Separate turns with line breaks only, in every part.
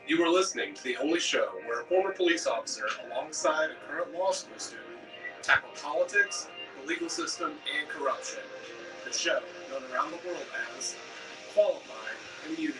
You are listening to the only show where a former police officer, alongside a current law school student, tackle politics, the legal system, and corruption. The show, known around the world as Qualified Immunity.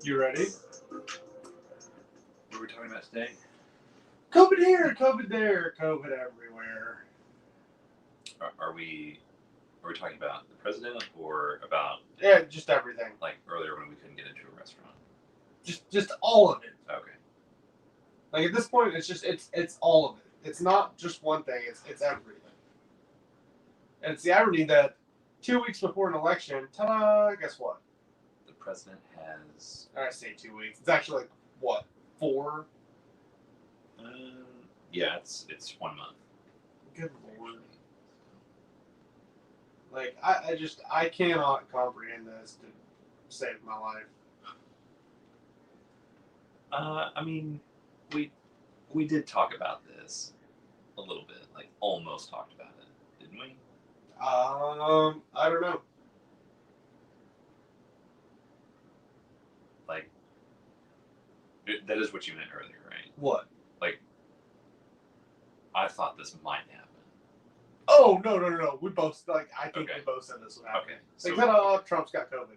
You ready?
What were we talking about today?
COVID here, COVID there, COVID everywhere.
Are we talking about the president or about
Yeah, just everything.
like earlier when we couldn't get into a restaurant?
Just all of it.
Okay.
Like at this point, it's all of it. It's not just one thing. It's everything. And it's the irony that 2 weeks before an election, ta-da! Guess what?
The president has.
I say 2 weeks. It's actually like what, 4?
Yeah, it's 1 month.
Good lord! Like I cannot comprehend this to save my life.
I mean, we did talk about this a little bit, like almost talked about it, didn't we?
I don't know.
Like, that is what you meant earlier, right?
What?
Like, I thought this might happen.
Oh no! We both I think
Okay.
we both said this would happen.
Okay.
Like,
So,
ta-da! Trump's got COVID.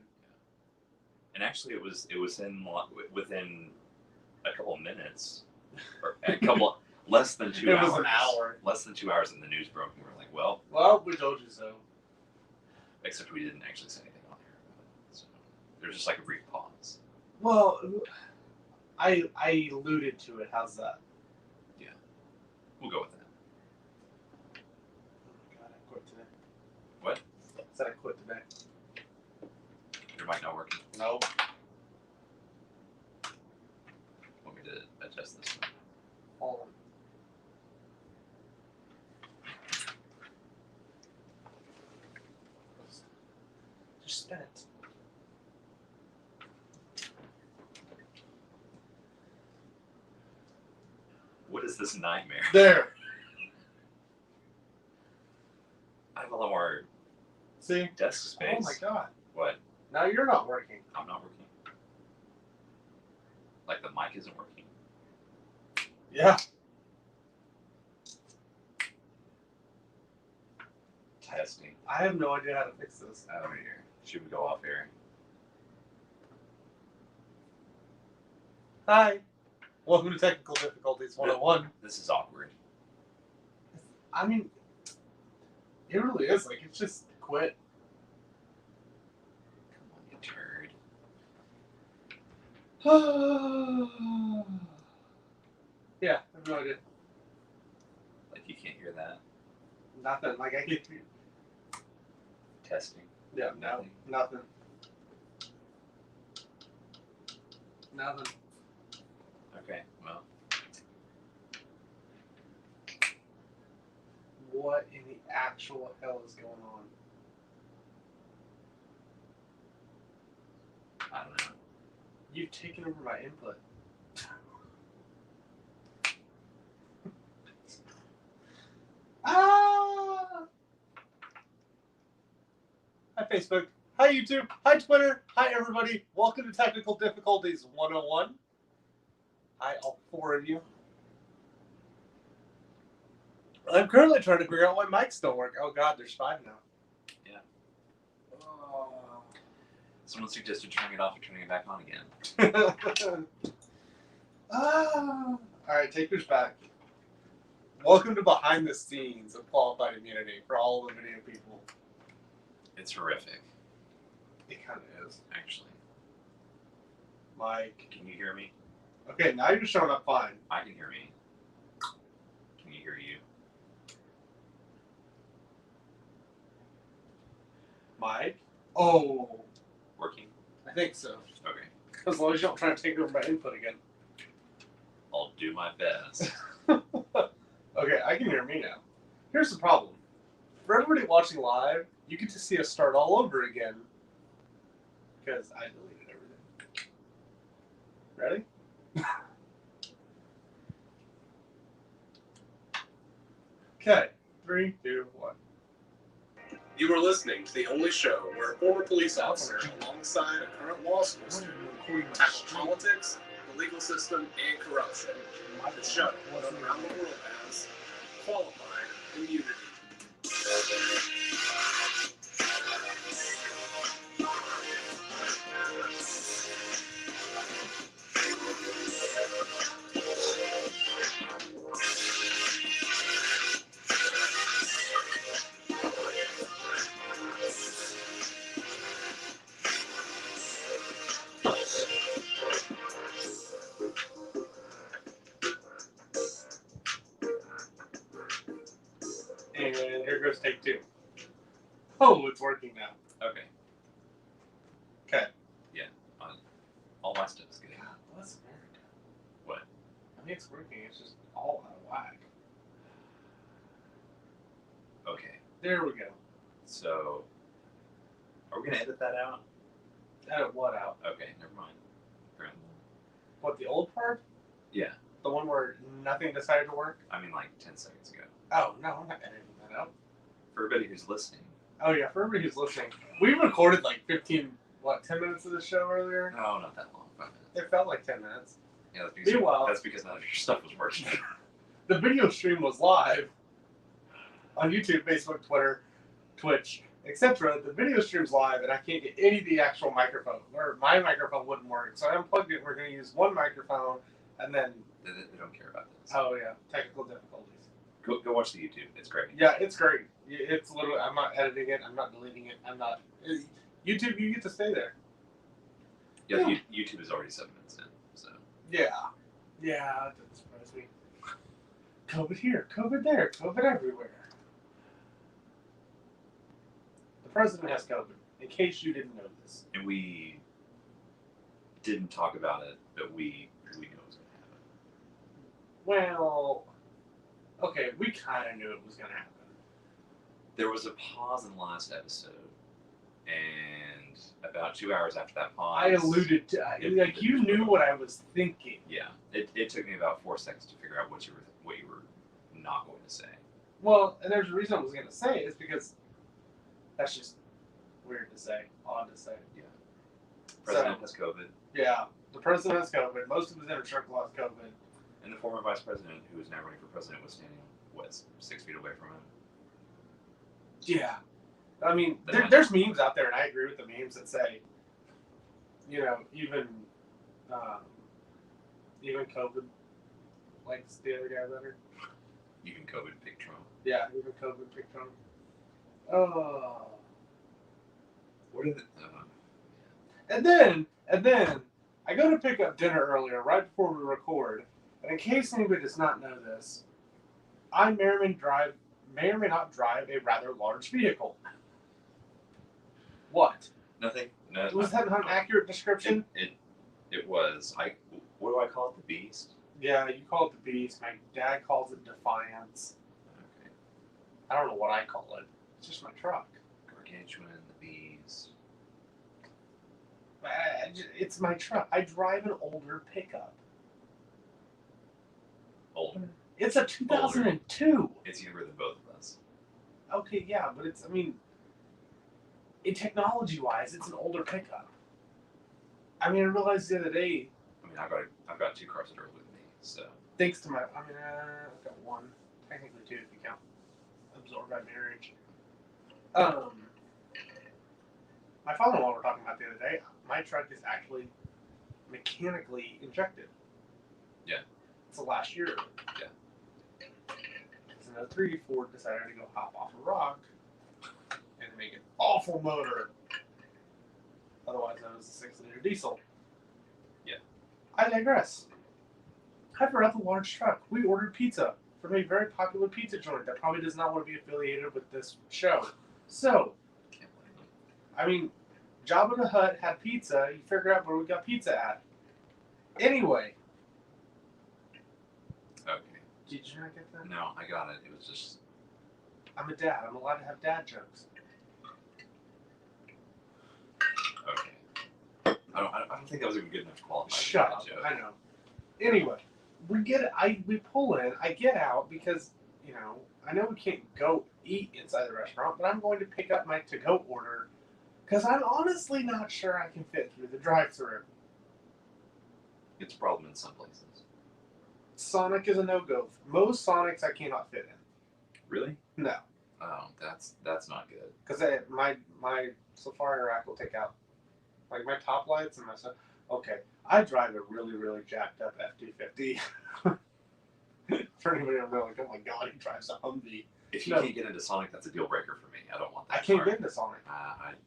and actually, it was within a couple of minutes, or a couple less than 2
It
hours.
was an hour.
Less than 2 hours, and the news broke, and we were like, well,
Well, we told you so.
except we didn't actually say anything on here. So there's just like a brief pause.
Well, I alluded to it. How's that?
We'll go with that.
Oh my god, I quit today.
What?
I said I quit today.
Your mic not working.
No.
Want me to adjust this?
Hold on. Just spin it.
What is this nightmare?
There.
I have a lot more
See?
desk space.
Oh my god.
What?
Now you're not working.
I'm not working. Like the mic isn't working.
Yeah.
Testing.
I have no idea how to fix this.
Out of here. Should we go off air?
Hi. Welcome to Technical Difficulties 101.
This is awkward.
I mean, it really is. Like, it's just quit.
Come on, you turd.
Yeah, I have no idea.
Like you can't hear that.
Nothing. Like, I get.
Testing.
Yeah, no. Nothing. Nothing.
Okay, well.
What in the actual hell is going on?
I don't know.
You've taken over my input. Ah! Hi, Facebook. Hi, YouTube. Hi, Twitter. Hi, everybody. Welcome to Technical Difficulties 101. Hi, all 4 of you. I'm currently trying to figure out why mics don't work. Oh, God, there's 5 now.
Yeah.
Oh.
Someone suggested turning it off and turning it back on again.
All right, take yours back. Welcome to behind the scenes of Qualified Immunity for all the video people.
It's horrific,
It kind of is.
actually.
Mike.
Can you hear me?
Okay, now you're showing up fine.
I can hear me. Can you hear you?
Mike? Oh,
Working?
I think so.
Okay.
As long as you don't try to take over my input again.
I'll do my best.
Okay, I can hear me now. Here's the problem. For everybody watching live, you get to see us start all over again. Because I deleted everything. Ready? Okay. 3, 2, 1.
You are listening to the only show where a former police officer, alongside a current law school student, tackle politics, the legal system, and corruption. The show, known around the world as Qualified Immunity.
And here goes take 2. Oh, it's working now.
Okay.
Okay.
Yeah. All my stuff's good.
God bless America.
What?
I mean, it's working. It's just all out of whack.
Okay.
There we go.
So, are we gonna edit that out?
Edit what out?
Okay, never mind. Apparently.
What, the old part?
Yeah.
The one where nothing decided to work?
I mean, like 10 seconds ago.
Oh, no, I'm not editing that out.
For everybody who's listening.
Oh, yeah, for everybody who's listening. We recorded like 10 minutes of the show earlier?
No, not that long. 5 minutes.
It felt like 10 minutes.
Yeah, that's because,
Meanwhile-
that's because none of your stuff was working.
The video stream was live on YouTube, Facebook, Twitter, Twitch, etc. The video stream's live, and I can't get any of the actual microphone. Or my microphone wouldn't work, so I unplugged it. We're going to use one microphone, and then,
They don't care about this.
oh yeah, technical difficulties.
Go watch the YouTube. It's great.
Yeah, it's great. It's literally, I'm not editing it, I'm not deleting it, YouTube, you get to stay there.
Yeah,
Yeah.
YouTube is already 7 minutes in, so.
Yeah. Yeah, that doesn't surprise me. COVID here, COVID there, COVID everywhere. The president has COVID, in case you didn't know this.
And we didn't talk about it, but we knew it was going to happen.
Well, okay, we kind of knew it was going to happen.
There was a pause in the last episode, and about 2 hours after that pause,
I alluded to, like, you knew what I was thinking.
Yeah, it took me about 4 seconds to figure out what you were not going to say.
Well, and there's a reason I was going to say it, is because that's just weird to say, odd to say.
President has COVID,
Yeah, the president has COVID. Most of his inner circle has COVID.
and the former vice president, who is now running for president, was standing 6 feet away from him.
Yeah. I mean,
That-
there's memes out there, and I agree with the memes that say, even COVID likes the other guy better.
Even COVID picked Trump.
Yeah, even COVID picked Trump. Oh.
What are the?
And then I go to pick up dinner earlier, right before we record. And in case anybody does not know this, I may or may not drive a rather large vehicle. What?
Nothing. No.
Was that not an accurate description?
It was. What do I call it? The Beast.
Yeah, you call it the Beast. My dad calls it Defiance.
Okay.
I don't know what I call it. It's just my truck.
Gargantuan, the Beast.
It's my truck. I drive an older pickup.
Older.
It's a 2002.
It's younger than both of us.
Okay, yeah, but in technology-wise, it's an older pickup. I realized the other day,
I mean, I've got 2 cars that are older than me, so.
thanks to I've got one, technically 2 if you count absorbed by marriage. My father-in-law were talking about the other day. My truck is actually mechanically injected.
Yeah.
It's the last year.
Yeah.
It's an 03 Ford decided to go hop off a rock and make an awful motor. Otherwise known as a 6-liter diesel.
Yeah.
I digress. I have a rather large truck. We ordered pizza from a very popular pizza joint that probably does not want to be affiliated with this show. So,
Can't blame them.
Jabba the Hutt had pizza. You figure out where we got pizza at. Anyway, Did you not get that?
No, I got it. It was just
I'm a dad. I'm allowed to have dad jokes.
okay. I don't think that was even good enough to qualify.
Shut up.
Joke.
I know. Anyway, we pull in. I get out because, you know, I know we can't go eat inside the restaurant, but I'm going to pick up my to-go order because I'm honestly not sure I can fit through the drive-thru.
It's a problem in some places.
Sonic is a no-go. Most Sonics I cannot fit in.
Really?
No,
Oh, that's not good.
because my Safari rack will take out like my top lights and my stuff. Okay, I drive a really, really jacked up F-250. For anybody who don't know, like, oh my god, he drives a Humvee.
If you
No.
can't get into Sonic, that's a deal breaker for me. I don't want that.
I can't
car.
get into Sonic.
I need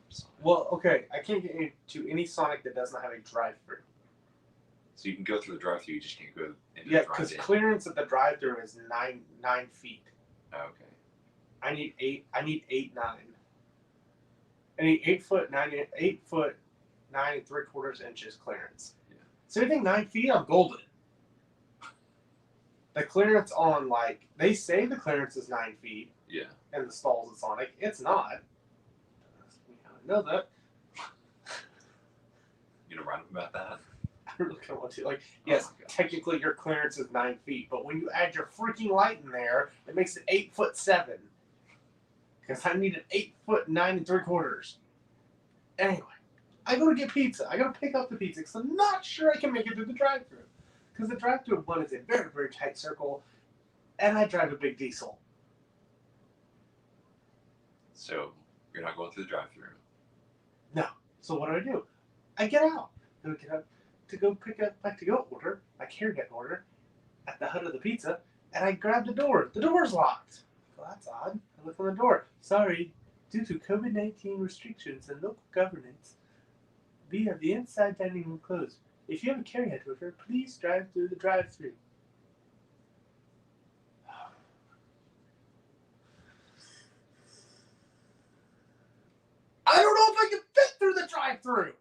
Sonic.
Well, okay, I can't get into any Sonic that does not have a drive-through.
So you can go through the drive-through, you just can't go into
Yeah,
the
because
drive-in.
clearance at the drive-through is 9 feet.
Oh, okay.
I need 8. I need 8 9. I need 8 foot 9 3/4 inches clearance.
Yeah.
So anything 9 feet, I'm golden. The clearance on, like, they say the clearance is 9 feet
Yeah.
in the stalls at Sonic. It's not. I know that.
You know, right about that.
I really kind of want to. Like, yes,
Oh my gosh.
technically your clearance is 9 feet, but when you add your freaking light in there, it makes it 8'7". Because I need an 8 foot 9 3/4. Anyway, I go to get pizza. I go to pick up the pizza because I'm not sure I can make it through the drive-thru. Because the drive-thru one is a very, very tight circle, and I drive a big diesel.
So you're not going through the drive-through.
No. So what do? I get out. Go get up to go pick up my to-go order, my carry-out order, at the hut of the pizza, and I grab the door. The door's locked. Well, that's odd. I look on the door. Sorry, due to COVID-19 restrictions and local governance, we have the inside dining room closed. If you have a carry-out order, please drive through the drive-thru. I don't know if I can fit through the drive-thru.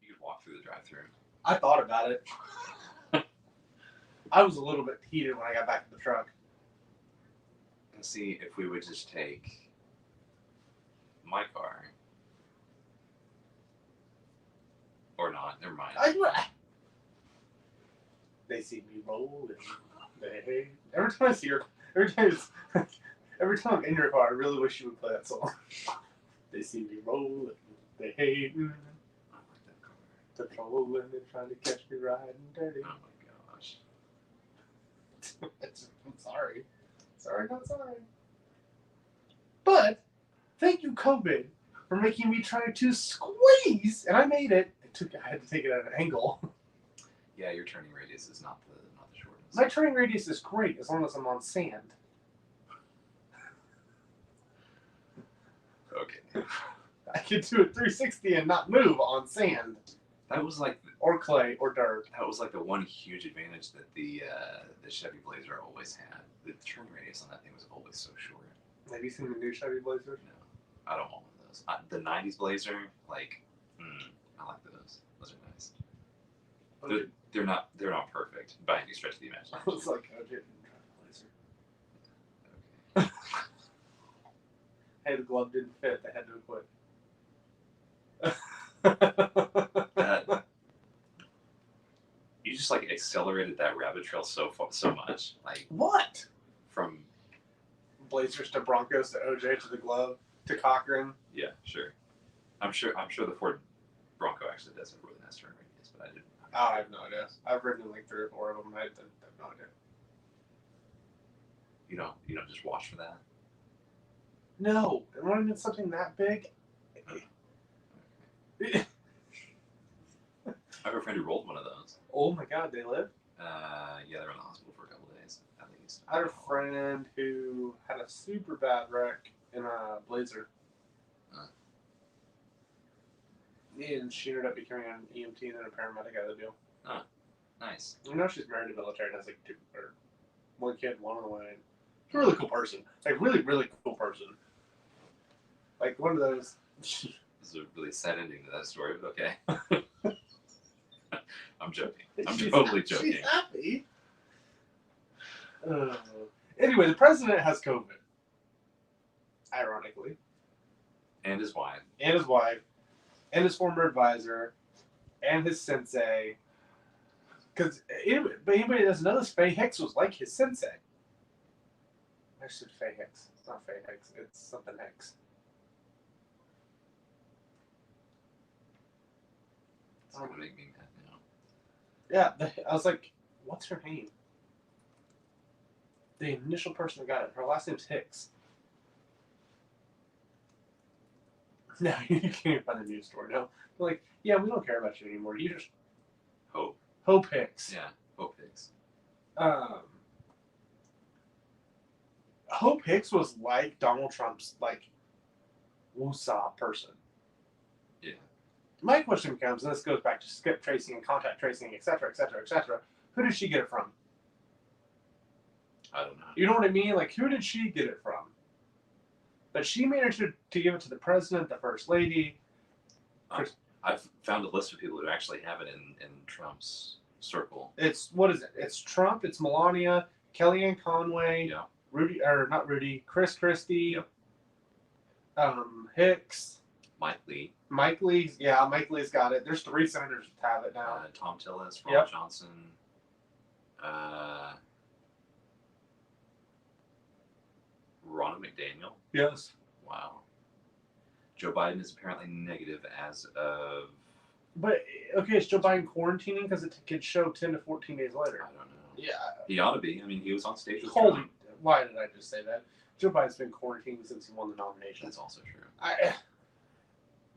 You could walk through the drive-through.
I thought about it. I was a little bit heated when I got back to the truck.
And see if we would just take my car. Or not. Never mind.
They see me rolling. Every time I see your, every time I'm in your car, I really wish you would play that song. They see me rolling. They hate me.
I like that car.
They're trolling. They're trying to catch me riding dirty.
Oh my gosh.
I'm sorry. Sorry, not sorry. But thank you, COVID, for making me try to squeeze, and I made it. I had to take it at an angle.
Yeah, your turning radius is not the shortest.
My turning radius is great as long as I'm on sand.
Okay.
I can do a 360 and not move on sand
That was like
or clay or dirt.
the one huge advantage that the Chevy Blazer always had. The turning radius on that thing was always so short.
Have you seen the new Chevy Blazer?
No, I don't want one of those. The '90s Blazer, like, I like those. Those are nice. They're not perfect by any stretch of the imagination.
I was like, oh, didn't drive a Blazer. Hey, the glove didn't fit. They had to quit.
You just like accelerated that rabbit trail so much, like
What?
from
Blazers to Broncos to OJ to the glove to Cochran.
yeah, sure. I'm sure the Ford Bronco actually does have a really nice turn radius, but I didn't.
Oh, I have no idea. I've ridden like 3 or 4 of them. I have no idea.
You don't just watch for that.
No, and when it's something that big.
I have a friend who rolled one of those.
Oh my God, they live.
Yeah, they were in the hospital for a couple of days at least.
I had a friend who had a super bad wreck in a Blazer. And she ended up becoming an EMT and then a paramedic out of the deal.
Nice.
You know, she's married to the military and has like 2 or 1 kid, 1 on the way. She's a really cool person. Like, really, really cool person. Like, one of those.
This is a really sad ending to that story, but okay. I'm joking. I'm totally joking.
She's happy. Anyway, the president has COVID, ironically,
And his wife.
and his wife, and his former advisor, and his sensei. Because anybody that doesn't know this, Faye Hicks was like his sensei. I said Faye Hicks. It's not Faye Hicks. It's something Hicks.
It's gonna make me mad now.
Yeah, I was like, what's her name? The initial person that got it. Her last name's Hicks. No, you can't even find a news story. No, they're like, yeah, we don't care about you anymore. You just Hope Hicks.
Yeah, Hope Hicks.
Hope Hicks was like Donald Trump's like woosah person.
Yeah.
My question becomes, and this goes back to skip tracing and contact tracing, etc., etc., etc. Who did she get it from?
I don't know.
You know what I mean? Like, who did she get it from? But she managed to give it to the president, the first lady.
I've found a list of people who actually have it in Trump's circle.
What is it? It's Trump, it's Melania, Kellyanne Conway,
Yeah.
Chris Christie,
Yep.
Hicks,
Mike Lee,
Mike Lee's, yeah, Mike Lee's got it. There's 3 senators that have it now.
Tom Tillis, Ron
Yep.
Johnson, Ronna McDaniel.
Yes.
Wow. Joe Biden is apparently negative as of,
But, okay, is Joe Biden quarantining because it could show 10 to 14 days later?
I don't know.
Yeah.
He ought to be. I mean, he was on stage with
Holy,
Trump.
why did I just say that? Joe Biden's been quarantining since he won the nomination.
That's also true.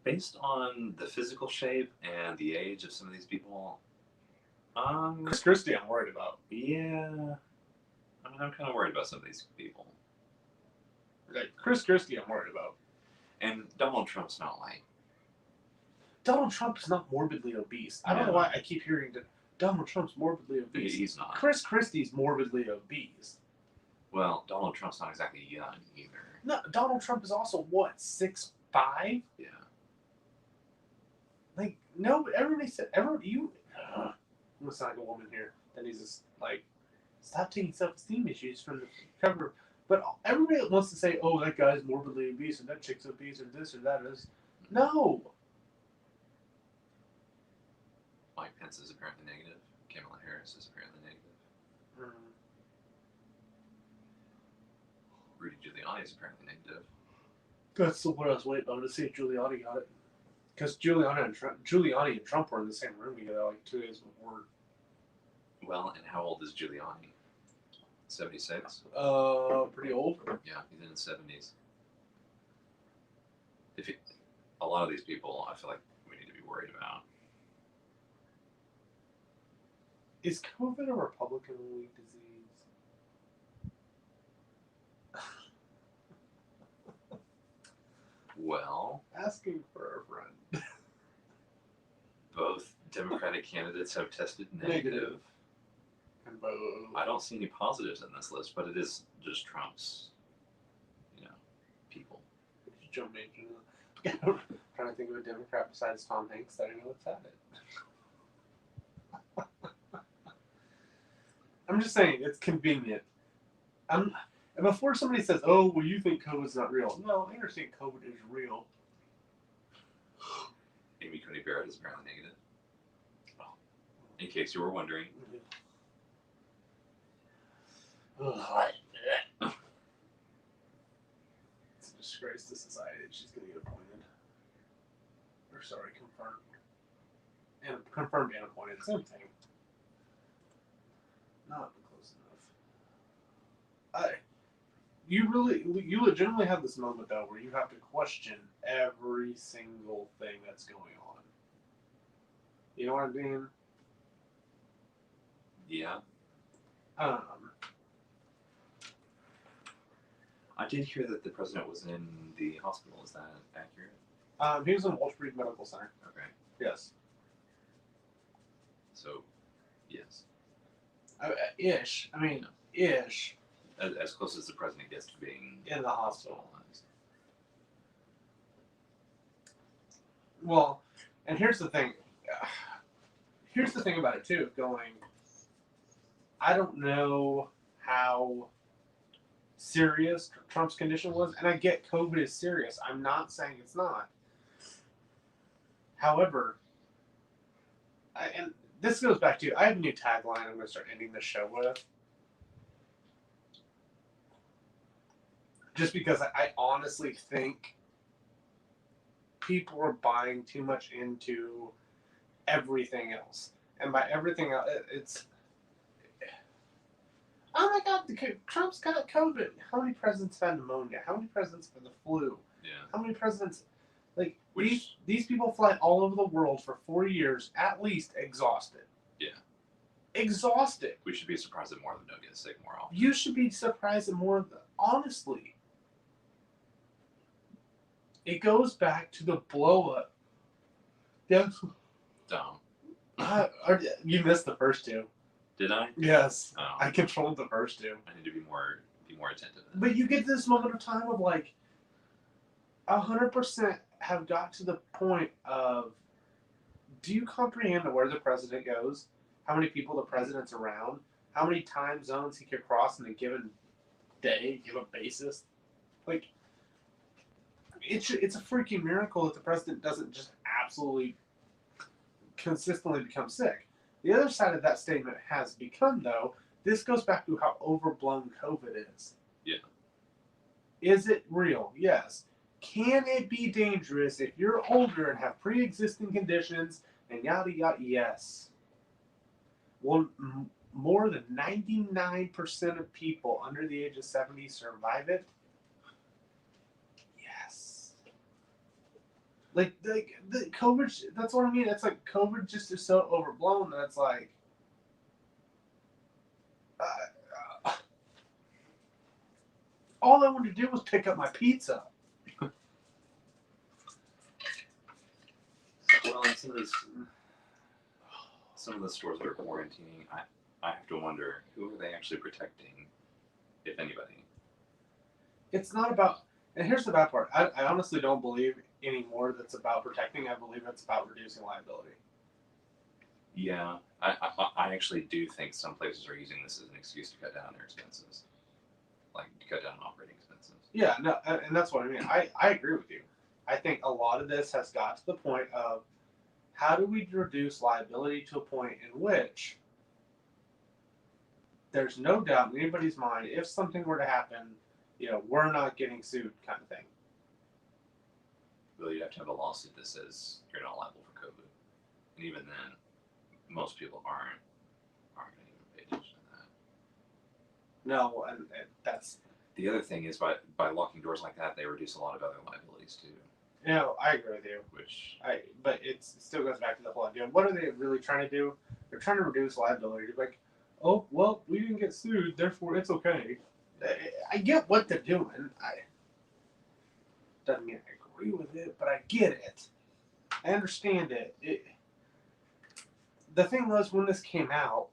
Based on the physical shape and the age of some of these people,
Chris Christie, I'm worried about.
yeah, I mean, I'm kind of worried about some of these people.
Like, Chris Christie, I'm worried about.
And Donald Trump's not like,
Donald Trump is not morbidly obese. I don't know why I keep hearing that Donald Trump's morbidly obese.
he's not.
Chris Christie's morbidly obese.
Well, Donald Trump's not exactly young either.
No, Donald Trump is also what, 6'5"?
Yeah.
Like, no, everybody said, I'm gonna sound like a woman here. That he's just like, stop taking self-esteem issues from the cover. But everybody that wants to say, oh, that guy's morbidly obese and that chick's obese or this or that is, no.
Mike Pence is apparently negative. Kamala Harris is apparently negative. Rudy Giuliani is apparently negative.
That's the one I was waiting on to see if Giuliani got it. Because Giuliani and Trump were in the same room together like 2 days before.
Well, and how old is Giuliani? 76?
Pretty old.
Yeah, he's in his 70s. A lot of these people, I feel like we need to be worried about.
Is COVID a Republican league disease?
Well,
Asking for a friend.
both Democratic candidates have tested negative.
And both.
I don't see any positives in this list, but it is just Trump's, people.
Joe Manchin. I'm trying to think of a Democrat besides Tom Hanks that I know that's had it. I'm just saying, it's convenient. And before somebody says, oh, well, you think COVID's not real. No, I understand COVID is real.
Amy Coney Barrett is apparently negative. In case you were wondering.
It's a disgrace to society that she's going to get appointed. Or, sorry, confirmed. And confirmed and appointed, same thing. Not close enough. You legitimately have this moment though where you have to question every single thing that's going on. You know what I mean?
Yeah. I did hear that the president was in the hospital. Is that accurate?
He was in Walsh Reed Medical Center.
Okay.
Yes.
So, yes.
Ish. I mean, ish.
As close as the president gets to being
In the hospital.
hospitalized.
Well, and here's the thing. Here's the thing about it too. I don't know how serious Trump's condition was, and I get COVID is serious. I'm not saying it's not. However, and this goes back to, I have a new tagline I'm going to start ending this show with. Just because I honestly think people are buying too much into everything else. And by everything else, it's, oh my God, Trump's got COVID. How many presidents have had pneumonia? How many presidents have had the flu?
Yeah.
How many presidents, like, these people fly all over the world for 4 years, at least exhausted.
Yeah.
Exhausted.
We should be surprised that more of them don't get sick more often.
You should be surprised at more of them. Honestly. It goes back to the blow up. Yes.
Dumb.
You missed the first two.
Did I?
Yes.
Oh.
I controlled the first two.
I need to be more attentive.
But you get this moment of time of like 100% have got to the point of, do you comprehend where the president goes? How many people the president's around? How many time zones he could cross in a given day, given basis? Like, it's a freaking miracle that the president doesn't just absolutely consistently become sick. The other side of that statement has become, though, this goes back to how overblown COVID is.
Yeah.
Is it real? Yes. Can it be dangerous if you're older and have pre-existing conditions and yada yada? Yes. Well, more than 99% of people under the age of 70 survive it. Yes. Like the COVID, that's what I mean. It's like COVID just is so overblown that it's like, all I wanted to do was pick up my pizza.
Well, in some of the stores that are quarantining, I have to wonder, who are they actually protecting, if anybody?
It's not about, and here's the bad part. I honestly don't believe anymore that's about protecting. I believe it's about reducing liability.
Yeah, I actually do think some places are using this as an excuse to cut down their expenses, like to cut down operating expenses. Yeah,
no, and that's what I mean. I agree with you. I think a lot of this has got to the point of, how do we reduce liability to a point in which there's no doubt in anybody's mind, if something were to happen, we're not getting sued, kind of thing.
Well, you'd have to have a lawsuit that says you're not liable for COVID, and even then, most people aren't going to even pay attention to that.
No, and that's
the other thing is by locking doors like that, they reduce a lot of other liabilities too.
I agree with you. But it still goes back to the whole idea. What are they really trying to do? They're trying to reduce liability. Like, oh, well, we didn't get sued, therefore it's okay. I get what they're doing. Doesn't mean I agree with it, but I get it. I understand it. The thing was, when this came out,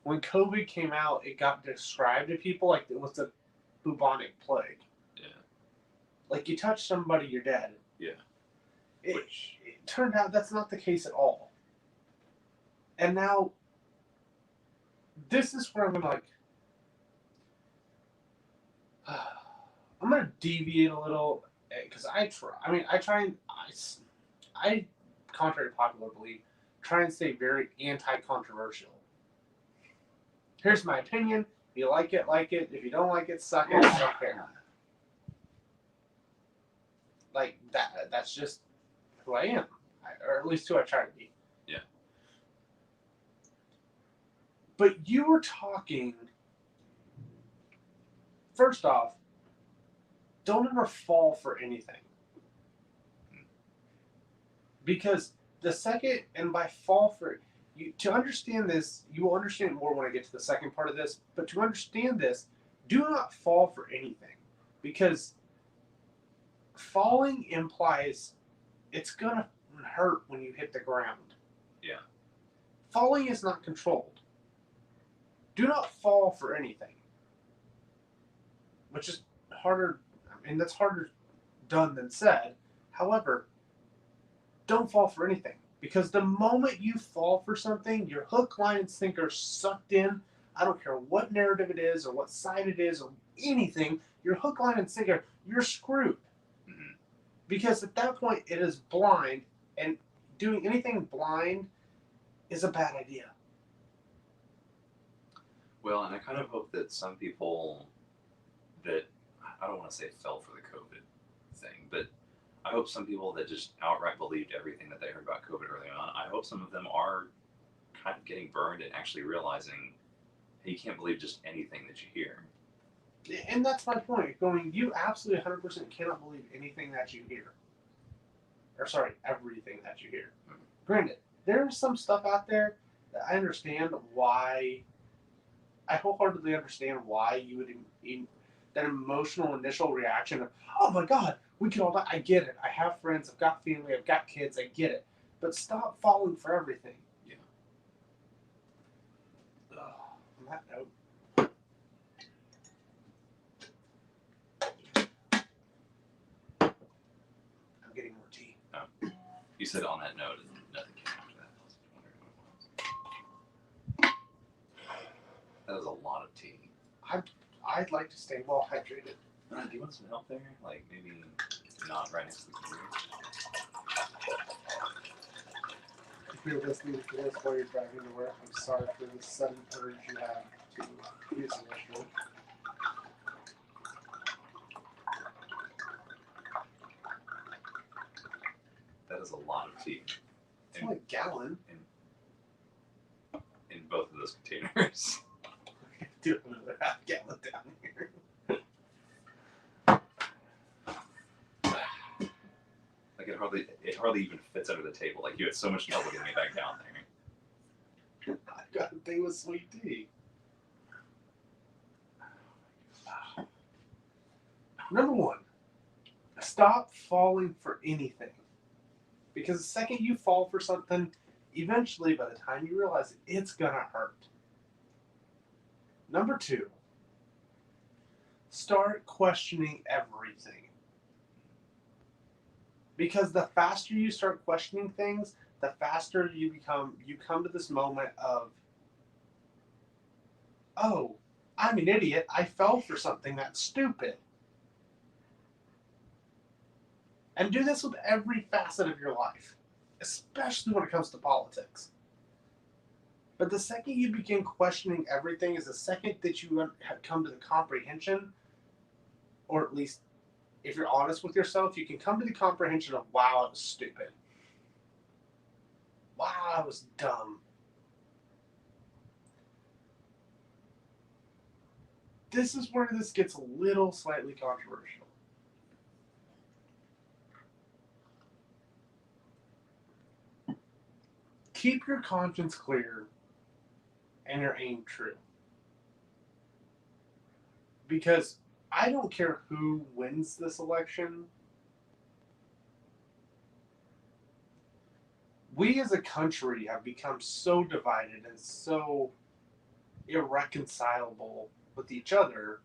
when COVID came out, it got described to people like it was a bubonic plague.
Yeah.
Like, you touch somebody, you're dead.
Yeah.
It turned out that's not the case at all. And now, this is where I'm like, I'm going to deviate a little, because I contrary to popular belief, try and stay very anti-controversial. Here's my opinion. If you like it, like it. If you don't like it, suck it. I don't care. Like, that's just who I am. Or at least who I try to be.
Yeah.
But you were talking, first off, don't ever fall for anything. Because the second, and by fall for, to understand this, you will understand it more when I get to the second part of this, but to understand this, do not fall for anything. Because falling implies it's going to hurt when you hit the ground.
Yeah.
Falling is not controlled. Do not fall for anything. Which is harder, that's harder done than said. However, don't fall for anything. Because the moment you fall for something, your hook, line, and sinker sucked in I don't care what narrative it is or what side it is or anything. You're hook, line, and sinker. You're screwed.
Mhm.
Because at that point, it is blind, and doing anything blind is a bad idea.
Well, and I kind of hope that some people that I don't want to say fell for the COVID thing, but I hope some people that just outright believed everything that they heard about COVID early on, I hope some of them are kind of getting burned and actually realizing, hey, you can't believe just anything that you hear.
And that's my point. Going, you absolutely 100% cannot believe anything that you hear. Or, sorry, everything that you hear.
Mhm.
Granted, there's some stuff out there that I understand why. I wholeheartedly understand why you would that emotional initial reaction of, oh my God, we can all die. I get it. I have friends. I've got family. I've got kids. I get it. But stop falling for everything.
Yeah.
On that note. I'm getting more tea.
You said on that note, and nothing came after that. I was wondering what it was. That was a lot of tea.
I'd like to stay well hydrated.
Do you want some help there? Like maybe not right next to the computer?
If you're listening to this while you're driving to work, I'm sorry for the sudden urge you have to use the restroom.
That is a lot of tea
It's only a gallon.
in both of those containers.
Do another half gallon down here.
Like it hardly even fits under the table. Like you had so much trouble getting me back down there.
I've got a thing with sweet tea. Number one, stop falling for anything. Because the second you fall for something, eventually by the time you realize it, it's gonna hurt. Number two, start questioning everything. Because the faster you start questioning things, the faster you come to this moment of, oh, I'm an idiot. I fell for something that's stupid. And do this with every facet of your life, especially when it comes to politics. But the second you begin questioning everything is the second that you have come to the comprehension, or at least if you're honest with yourself, you can come to the comprehension of, wow, I was stupid. Wow, I was dumb. This is where this gets a little slightly controversial. Keep your conscience clear and your aim true. Because I don't care who wins this election. We as a country have become so divided and so irreconcilable with each other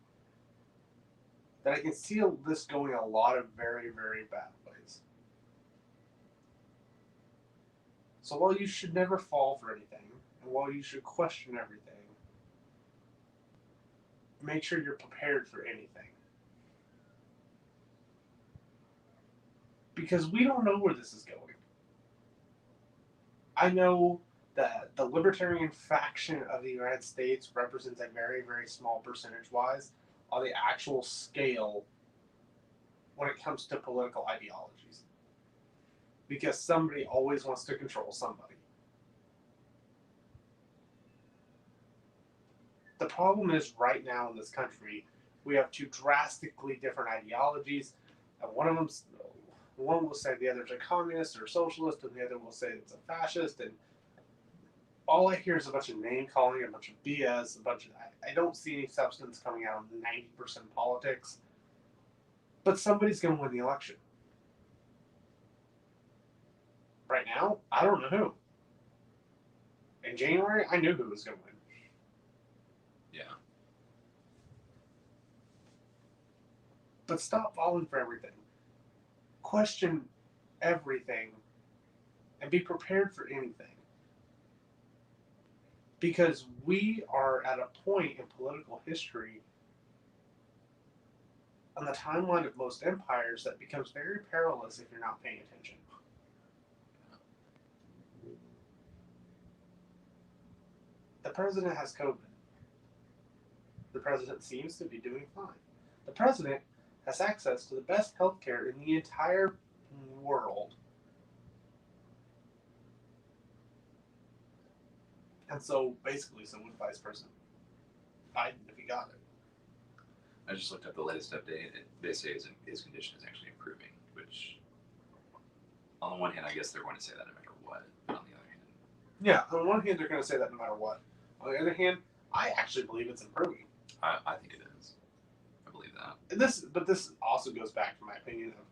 that I can see this going a lot of very, very bad ways. So while you should never fall for anything, and while you should question everything, make sure you're prepared for anything. Because we don't know where this is going. I know that the libertarian faction of the United States represents a very, very small percentage-wise on the actual scale when it comes to political ideologies. Because somebody always wants to control somebody. The problem is right now in this country, we have two drastically different ideologies, and one will say the other's a communist or socialist, and the other will say it's a fascist, and all I hear is a bunch of name calling, a bunch of BS, I don't see any substance coming out of 90% politics. But somebody's going to win the election. Right now, I don't know who. In January, I knew who was going to win.
Yeah.
But stop falling for everything. Question everything and be prepared for anything. Because we are at a point in political history on the timeline of most empires that becomes very perilous if you're not paying attention. The president has COVID. The president seems to be doing fine. The president has access to the best healthcare in the entire world. And so basically, so would Vice President Biden if he got it.
I just looked up the latest update. They say his condition is actually improving, which, on the one hand, I guess they're going to say that no matter what. But on the other hand,
Yeah, on one hand, they're going to say that no matter what. On the other hand, I actually believe it's improving.
I think it is. I believe that.
And but this also goes back to my opinion of,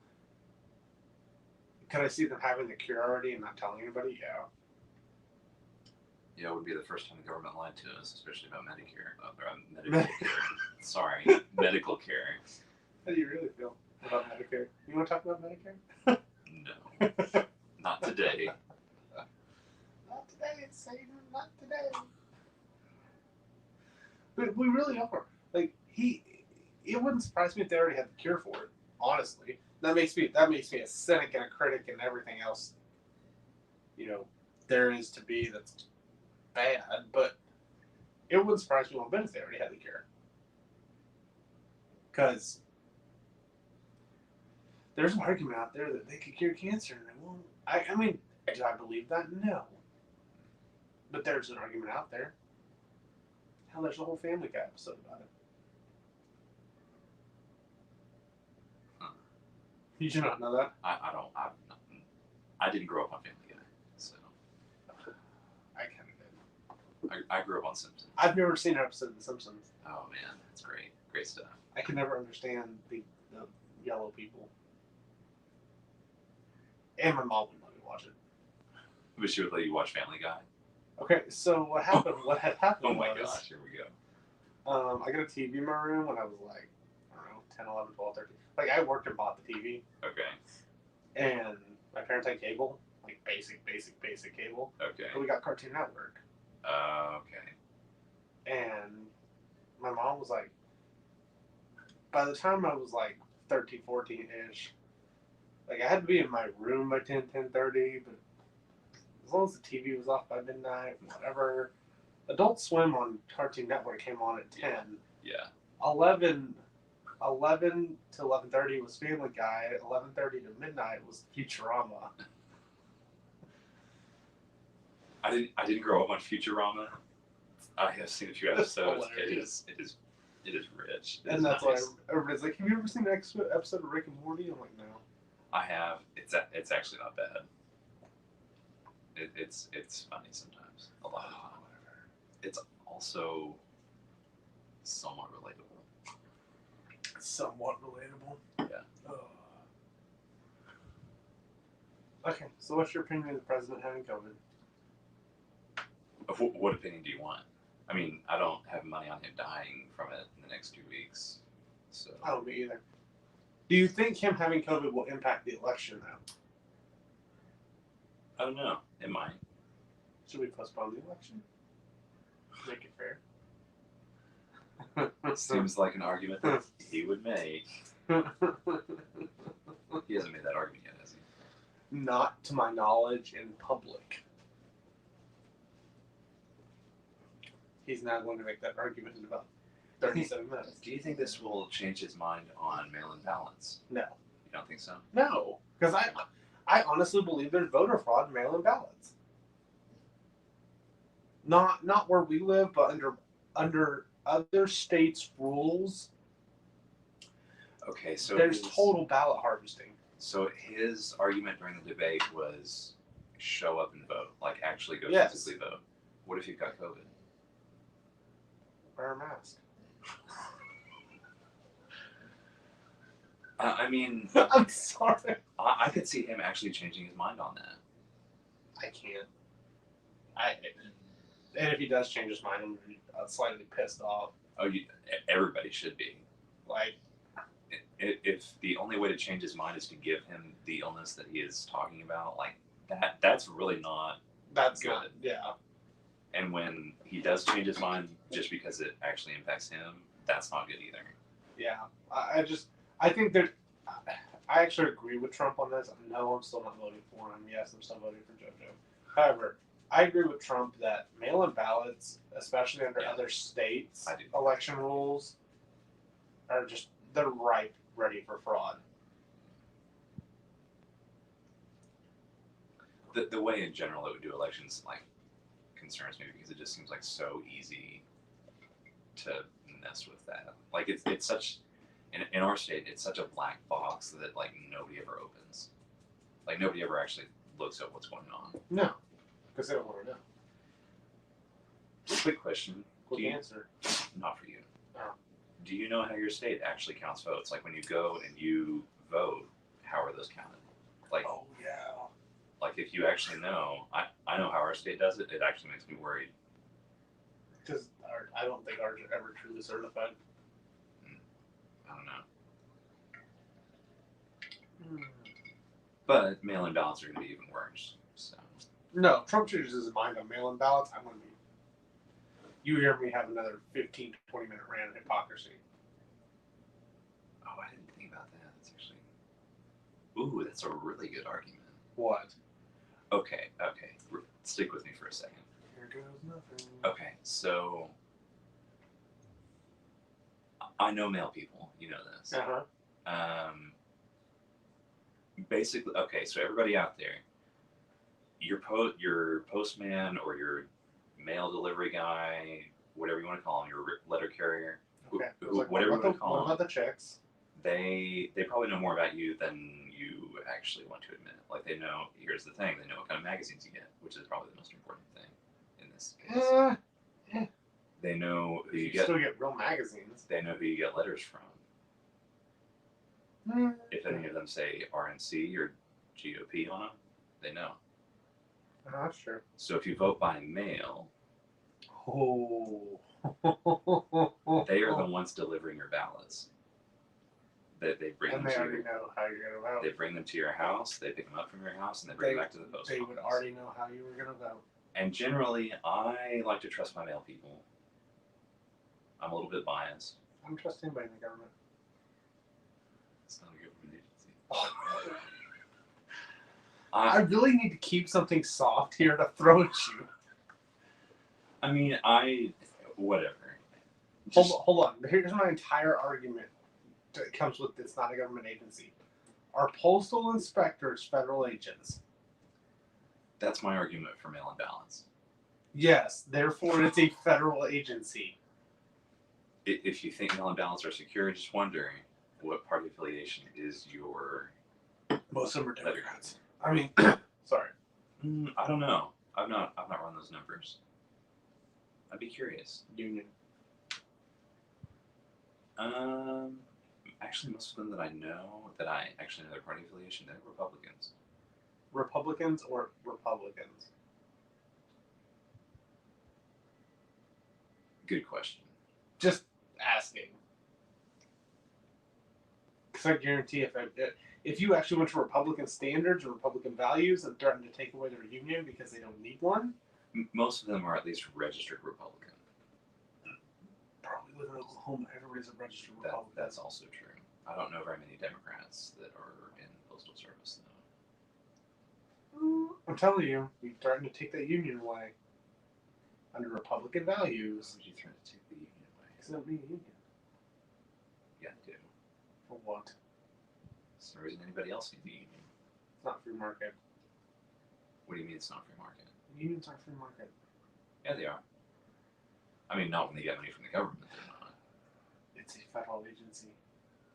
could I see them having the cure already and not telling anybody? Yeah.
Yeah, it would be the first time the government lied to us, especially about Medicare. Medical care. Sorry, medical care.
How do you really feel about Medicare? You want to talk about Medicare?
No, not today.
Not today, Satan. Not today. But we really are. Like, it wouldn't surprise me if they already had the cure for it. Honestly, that makes me a cynic and a critic and everything else. There is to be that's bad, but it wouldn't surprise me one bit if they already had the cure. Because there's an argument out there that they could cure cancer and they won't. I mean, do I believe that? No. But there's an argument out there. Hell, there's a whole Family Guy episode about it.
Huh.
You should not know that.
I didn't grow up on Family Guy, so
I kind of did.
I grew up on Simpsons.
I've never seen an episode of The Simpsons.
Oh man, that's great. Great stuff.
I can never understand the yellow people. And my mom wouldn't let me watch it.
But she would let you watch Family Guy.
Okay, so what happened? What had happened?
Oh my
was,
gosh, here we go.
I got a TV in my room when I was like, I don't know, 10, 11, 12, 13. Like, I worked and bought the TV.
Okay.
And my parents had cable, like basic cable.
Okay.
But we got Cartoon Network.
Okay.
And my mom was like, by the time I was like 13, 14-ish, like I had to be in my room by 10:30, but as long as the TV was off by midnight, whatever. Adult Swim on Cartoon Network came on at 10.
Yeah.
11 to 11:30 was Family Guy. 11:30 to midnight was Futurama.
I didn't grow up on Futurama. I have seen a few episodes. It is rich.
And that's why everybody's like, have you ever seen an episode of Rick and Morty? I'm like, no.
I have. It's actually not bad. It's funny sometimes. A lot of the time. It's also somewhat relatable.
Somewhat relatable.
Yeah.
Oh. Okay, so what's your opinion of the president having COVID?
What opinion do you want? I mean, I don't have money on him dying from it in the next 2 weeks. So
I don't me either. Do you think him having COVID will impact the election though?
I don't know. It might.
Should we postpone the election? Make it fair.
Seems like an argument that he would make. He hasn't made that argument yet, has he?
Not to my knowledge in public. He's not going to make that argument in about 37 minutes.
Do you think this will change his mind on mail-in ballots?
No.
You don't think so?
No. Because I honestly believe there's voter fraud in mail-in ballots. Not where we live, but under other states' rules.
Okay, so
there's total ballot harvesting.
So his argument during the debate was show up and vote, like actually go physically vote. What if you've got COVID?
Wear a mask.
I mean,
I'm sorry.
I could see him actually changing his mind on that.
I can't. And if he does change his mind, I'm gonna be slightly pissed off.
Oh, everybody should be.
Like,
if the only way to change his mind is to give him the illness that he is talking about, like that's really not.
That's
good.
Not, yeah.
And when he does change his mind just because it actually impacts him, that's not good either.
Yeah, I think that I actually agree with Trump on this. No, I'm still not voting for him. Yes, I'm still voting for JoJo. However, I agree with Trump that mail-in ballots, especially under other states'
I do.
election rules, are just they're ready for fraud.
The way in general that we do elections like concerns me because it just seems like so easy to mess with that. Like it's such in our state it's such a black box that like nobody ever opens. Like nobody ever actually looks at what's going on.
No, because they don't want to know.
Quick question.
Quick
Do you-
answer.
Not for you.
Oh.
Do you know how your state actually counts votes? Like when you go and you vote, how are those counted? Like
Oh yeah.
like if you actually know, I know how our state does it. It actually makes me worried.
Because I don't think ours are ever truly certified.
I don't know. But mail-in ballots are going to be even worse. So
No, Trump changes his mind on mail-in ballots. I'm going to be. You hear me have another 15 to 20 minute rant of hypocrisy.
oh, I didn't think about that. That's actually ooh, that's a really good argument.
What?
Okay, stick with me for a second.
Here goes nothing.
Okay, so I know male people. You know this.
Uh-huh.
Basically, okay, so everybody out there, your postman or your mail delivery guy, whatever you want to call him, your letter carrier,
Okay.
whatever you want to
What
call
about
them,
the chicks?
they probably know more about you than you actually want to admit. Like they know. Here's the thing: they know what kind of magazines you get, which is probably the most important thing in this case. They know who you
You
get.
still get real magazines.
They know who you get letters from. If any of them say RNC or GOP on them, they know.
That's true.
So if you vote by mail,
Oh.
they are the ones delivering your ballots. They bring
And
them
they
to
already
your,
know how you're going to vote.
they bring them to your house. They pick them up from your house and they bring them back to the post
They
office.
would already know how you were going to vote.
And generally, I like to trust my mail people. I'm a little bit biased.
I don't trust anybody in the government.
It's not a government agency.
I really need to keep something soft here to throw at you.
I mean, whatever.
Hold on. Here's my entire argument that comes with it's not a government agency. Are postal inspectors federal agents?
That's my argument for mail-in ballots.
Yes, therefore it's a federal agency.
If you think mail-in ballots are secure, just wondering what party affiliation is your.
Most of them are Democrats. I mean, sorry.
I don't know. I've not run those numbers. I'd be curious.
Union.
Actually, most of them that I know that I actually know their party affiliation, they're Republicans.
Republicans or Republicans?
Good question.
Just asking. Because I guarantee if you actually went to Republican standards or Republican values and threatened to take away their union because they don't need one,
Most of them are at least registered Republican.
probably live in Oklahoma. Everybody's a registered Republican.
That's also true. I don't know very many Democrats that are in postal service though.
I'm telling you, we threatened to take that union away under Republican values.
Would you threaten to take the union away?
Because they don't need a union.
Yeah, they do.
For what?
There's no reason anybody else needs a union.
It's not free market.
What do you mean it's not free market?
Unions aren't free market.
Yeah, they are. I mean, not when they get money from the government. They're not.
It's a federal agency,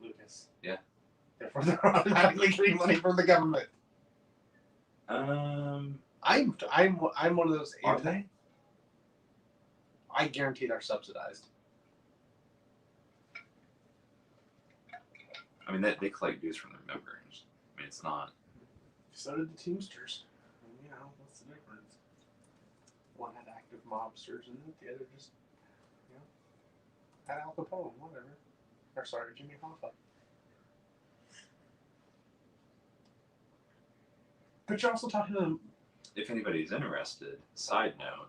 Lucas.
Yeah.
Therefore, they're automatically getting money from the government. I'm one of those.
Are they?
I guarantee they're subsidized.
I mean, they collect dues from their members. I mean, it's not.
So did the Teamsters. You know, what's the difference? One had active mobsters in it, the other just, you know, had Al Capone, whatever. Or sorry, Jimmy Hoffa. But you're also talking to them.
If anybody's interested, side note,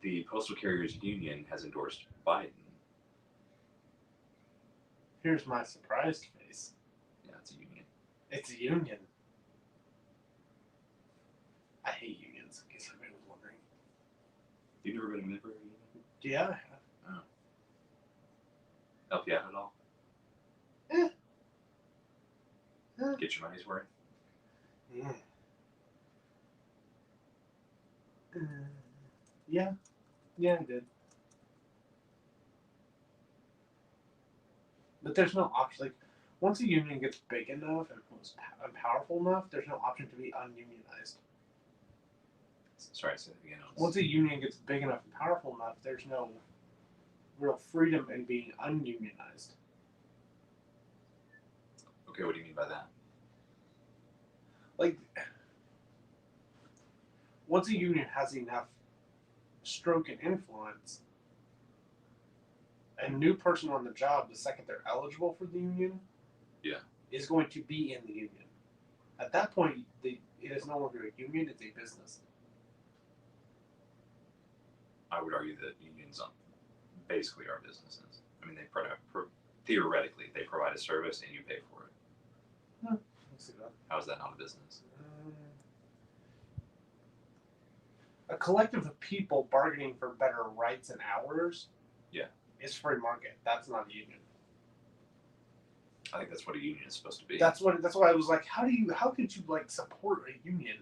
the Postal Carriers Union has endorsed Biden.
Here's my surprised face.
Yeah, it's a union.
It's a union. I hate unions, in case anybody was wondering.
You've never been a member of a union?
Yeah, I have.
Help you out at all?
Eh.
Get your money's worth?
Yeah. Yeah. Yeah, I did. But there's no option. Like, once a union gets big enough and powerful enough, there's no option to be ununionized.
Sorry, say that again.
Once a union gets big enough and powerful enough, there's no real freedom in being ununionized.
Okay, what do you mean by that?
Like, once a union has enough stroke and influence, a new person on the job, the second they're eligible for the union, is going to be in the union. At that point, it is no longer a union; it's a business.
I would argue that unions basically are businesses. I mean, theoretically, they provide a service and you pay for it.
Let's see that.
How is that not a business?
A collective of people bargaining for better rights and hours is free market. That's not a union.
I think that's what a union is supposed to be.
That's why I was like, how could you like support a union?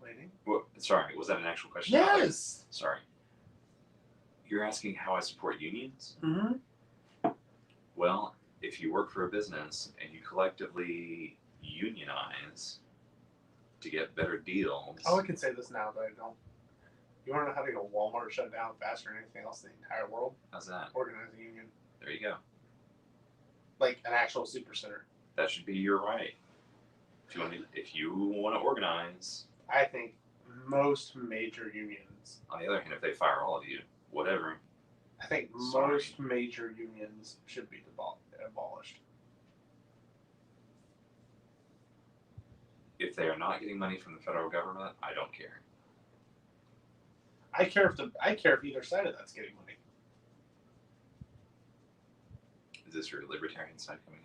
Waiting.
Well, sorry, was that an actual question?
Yes.
Sorry. You're asking how I support unions?
Mm-hmm.
Well, if you work for a business and you collectively unionize to get better deals.
Oh, I can say this now, but I don't. You want to know how to get Walmart shut down faster than anything else in the entire world?
How's that?
Organize a union.
There you go.
Like an actual supercenter.
That should be your right. If you want to organize.
I think most major unions.
On the other hand, if they fire all of you, whatever.
I think most major unions should be abolished.
If they are not getting money from the federal government, I don't care.
I care if either side of that's getting money.
Is this your libertarian side coming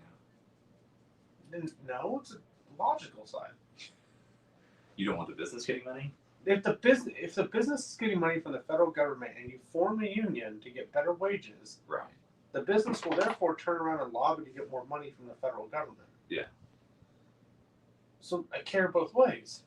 out?
No, it's a logical side.
You don't want the business getting money?
If the business is getting money from the federal government and you form a union to get better wages,
Right.
the business will therefore turn around and lobby to get more money from the federal government.
Yeah.
So I care both ways.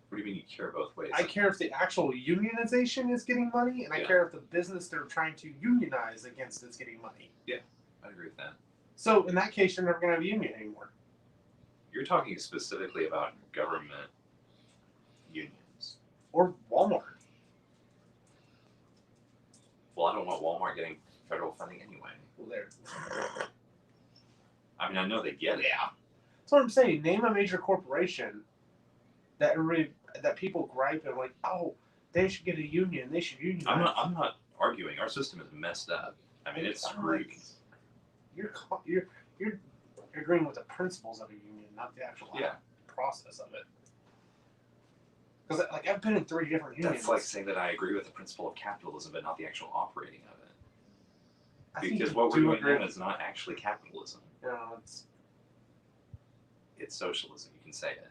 What do you mean you care both ways?
I care if the actual unionization is getting money, and I care if the business they're trying to unionize against is getting money.
Yeah, I agree with that.
So in that case, you're never going to have a union anymore.
You're talking specifically about government unions.
Or Walmart.
Well, I don't want Walmart getting federal funding anyway.
Well, there.
I mean, I know they get it.
Yeah. That's what I'm saying. Name a major corporation that people gripe and like, oh, they should get a union. They should unionize.
I'm not arguing. Our system is messed up. I mean, it's screwed.
You're agreeing with the principles of a union, not the actual process of it. Because like I've been in 3 different unions.
That's like saying that I agree with the principle of capitalism, but not the actual operating of it.
I think
Because
you
what we're
do
doing
agree.
now is not actually capitalism.
No,
It's socialism. You can say it.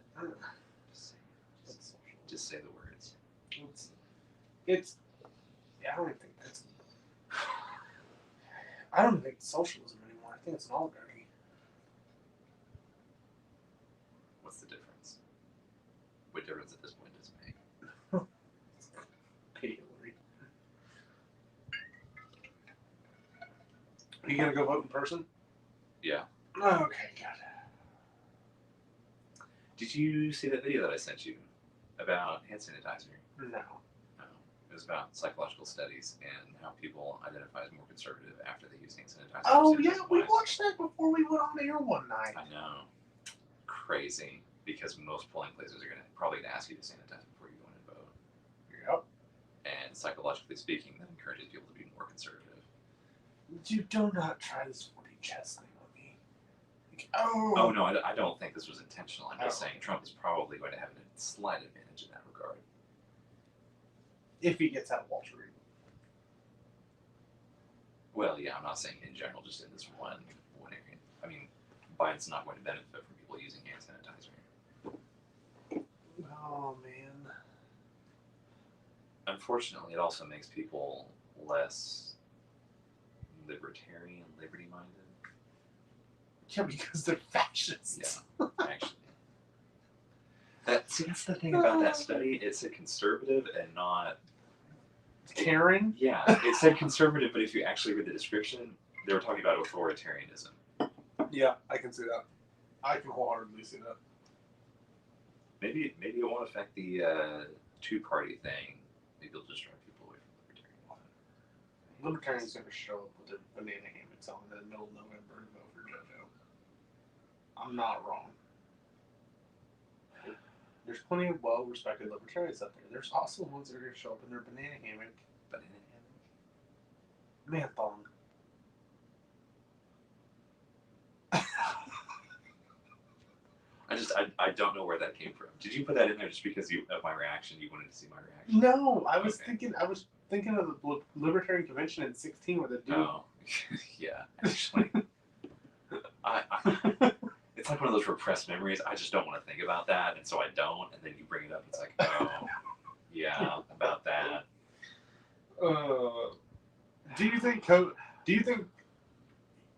it's
Just say the words.
I don't think that's. I don't think it's socialism anymore. I think it's an oligarchy.
What's the difference? What difference at this point does it make?
Pity Hillary. Are you gonna go vote in person?
Yeah.
Oh, okay, good.
Did you see that video that I sent you about hand sanitizer?
No.
No. It was about psychological studies and how people identify as more conservative after they use hand sanitizer.
Oh yeah, we watched that before we went on air one night.
I know. Crazy. Because most polling places are probably gonna ask you to sanitize before you go in and vote.
Yep.
And psychologically speaking, that encourages people to be more conservative.
You do not try this 40 chess thing on me.
Oh no, I don't think this was intentional. I'm just
Oh.
saying Trump is probably going to have a slight advantage in that regard.
If he gets out of Wall Street.
Well, yeah, I'm not saying in general, just in this one area. I mean, Biden's not going to benefit from people using hand sanitizer.
Oh man.
Unfortunately, it also makes people less libertarian, liberty-minded.
Yeah, because they're fascists.
Yeah, actually. That's the thing about that study. It said conservative and not.
Karen?
Yeah, it said conservative, but if you actually read the description, they were talking about authoritarianism.
Yeah, I can see that. I can wholeheartedly see that.
Maybe it won't affect the two-party thing. Maybe it'll just drive people away from libertarianism.
Libertarians going to show up with their banana hammocks on in the middle of November to vote for JoJo. I'm not wrong. There's plenty of well-respected libertarians out there. There's also ones that are going to show up in their banana hammock. Man thong.
I don't know where that came from. Did you put that in there just because of my reaction? You wanted to see my reaction?
No, I was
Okay.
thinking of the Libertarian Convention in 2016 where the dude.
Oh, yeah. Actually, it's like one of those repressed memories. I just don't want to think about that, and so I don't. And then you bring it up, it's like, oh, yeah, about that.
Do you think?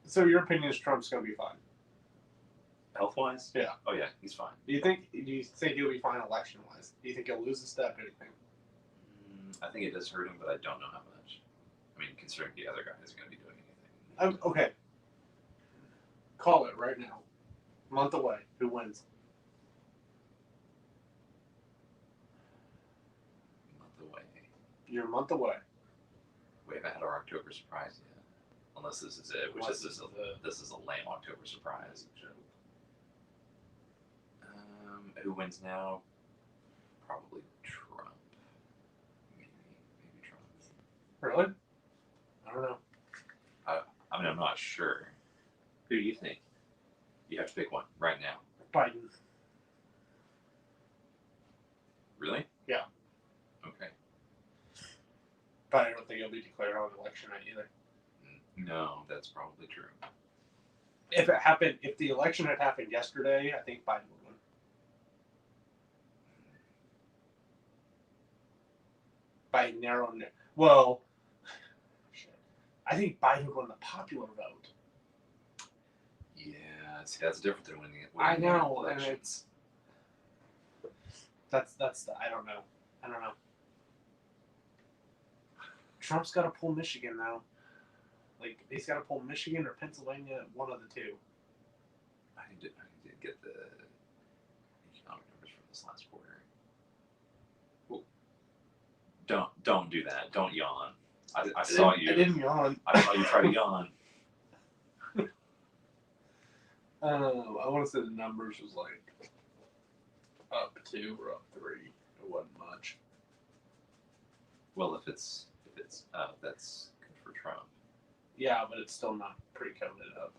So your opinion is Trump's going to be fine?
Health-wise?
Yeah.
Oh yeah, he's fine.
Do you think he'll be fine election-wise? Do you think he'll lose a step? Anything?
I think it does hurt him, but I don't know how much. I mean, considering the other guy isn't going to be doing anything.
Okay. Call it right now. Month away. Who wins?
Month away.
You're a month away.
We haven't had our October surprise yet, unless this is it. Which
Unless
this is a lame October surprise. Who wins now? Probably Trump. Maybe Trump.
Really? I don't know.
I mean, I'm not sure. Who do you think? You have to pick one right now.
Biden.
Really?
Yeah.
Okay.
But I don't think he'll be declared on election night either.
No, that's probably true.
If the election had happened yesterday, I think Biden would win. By narrow. Well, shit. I think Biden would win the popular vote.
Yeah, see, that's different than winning it.
I know, and it's that's the I don't know. Trump's got to pull Michigan now. Like he's got to pull Michigan or Pennsylvania, one of the two.
I need to get the economic numbers from this last quarter. Well, don't do that. Don't yawn. I saw you.
I didn't yawn.
I saw you try to yawn.
I want to say the numbers was like up 2 or up 3. It wasn't much.
Well, if it's that's good for Trump.
Yeah, but it's still not pre-COVID up.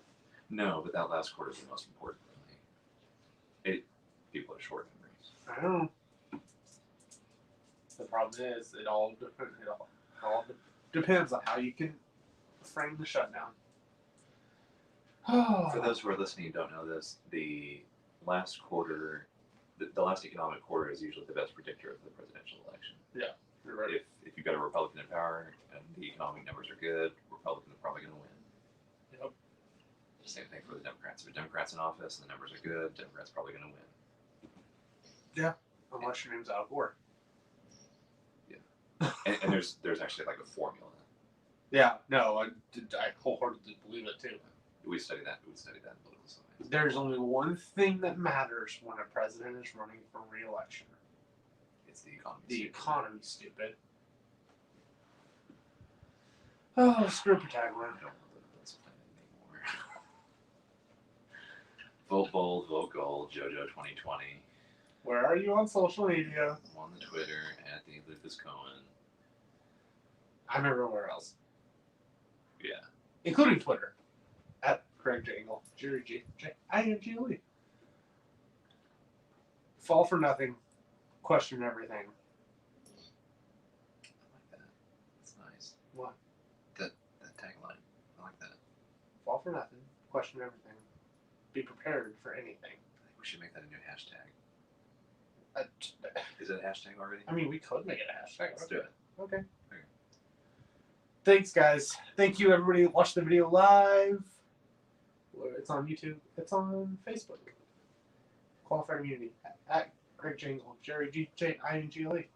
No, but that last quarter is the most important thing. People are short memories.
I know. The problem is, it all depends on how you can frame the shutdown.
For those who are listening and don't know this, the last quarter, the last economic quarter is usually the best predictor of the presidential election.
Yeah, you're right.
If you've got a Republican in power and the economic numbers are good, Republicans are probably going to win.
Yep.
Same thing for the Democrats. If a Democrat's in office and the numbers are good, Democrats probably going to win.
Yeah, unless your name's Al Gore.
And there's actually like a formula.
Yeah, no, I wholeheartedly believe it too.
We study that in political science.
There's only one thing that matters when a president is running for re-election.
It's the economy.
The economy, stupid. Oh, screw Protagoras.
I don't know that's plan anymore. Vote bold, vote gold, JoJo 2020.
Where are you on social media?
I'm on the Twitter at the Lucas Cohen.
I'm everywhere else,
Yeah.
including Twitter, at Craig Jangle, Jerry G. I-N-G-L-E. Fall for nothing, question everything.
I like that. That's nice.
What?
That tagline. I like that.
Fall for nothing, question everything, be prepared for anything.
I think we should make that a new hashtag.
Uh,
Is it a hashtag already?
I mean, we could make it a hashtag.
Let's do it.
Okay.
Okay.
Thanks, guys. Thank you, everybody who watched the video live. It's on YouTube. It's on Facebook. Qualified Immunity at Greg Jangle, Jerry G. J-I-N-G-L-E.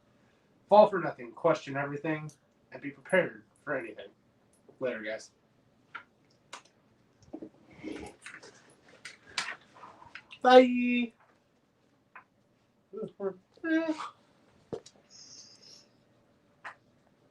Fall for nothing, question everything, and be prepared for anything. Later, guys. Bye.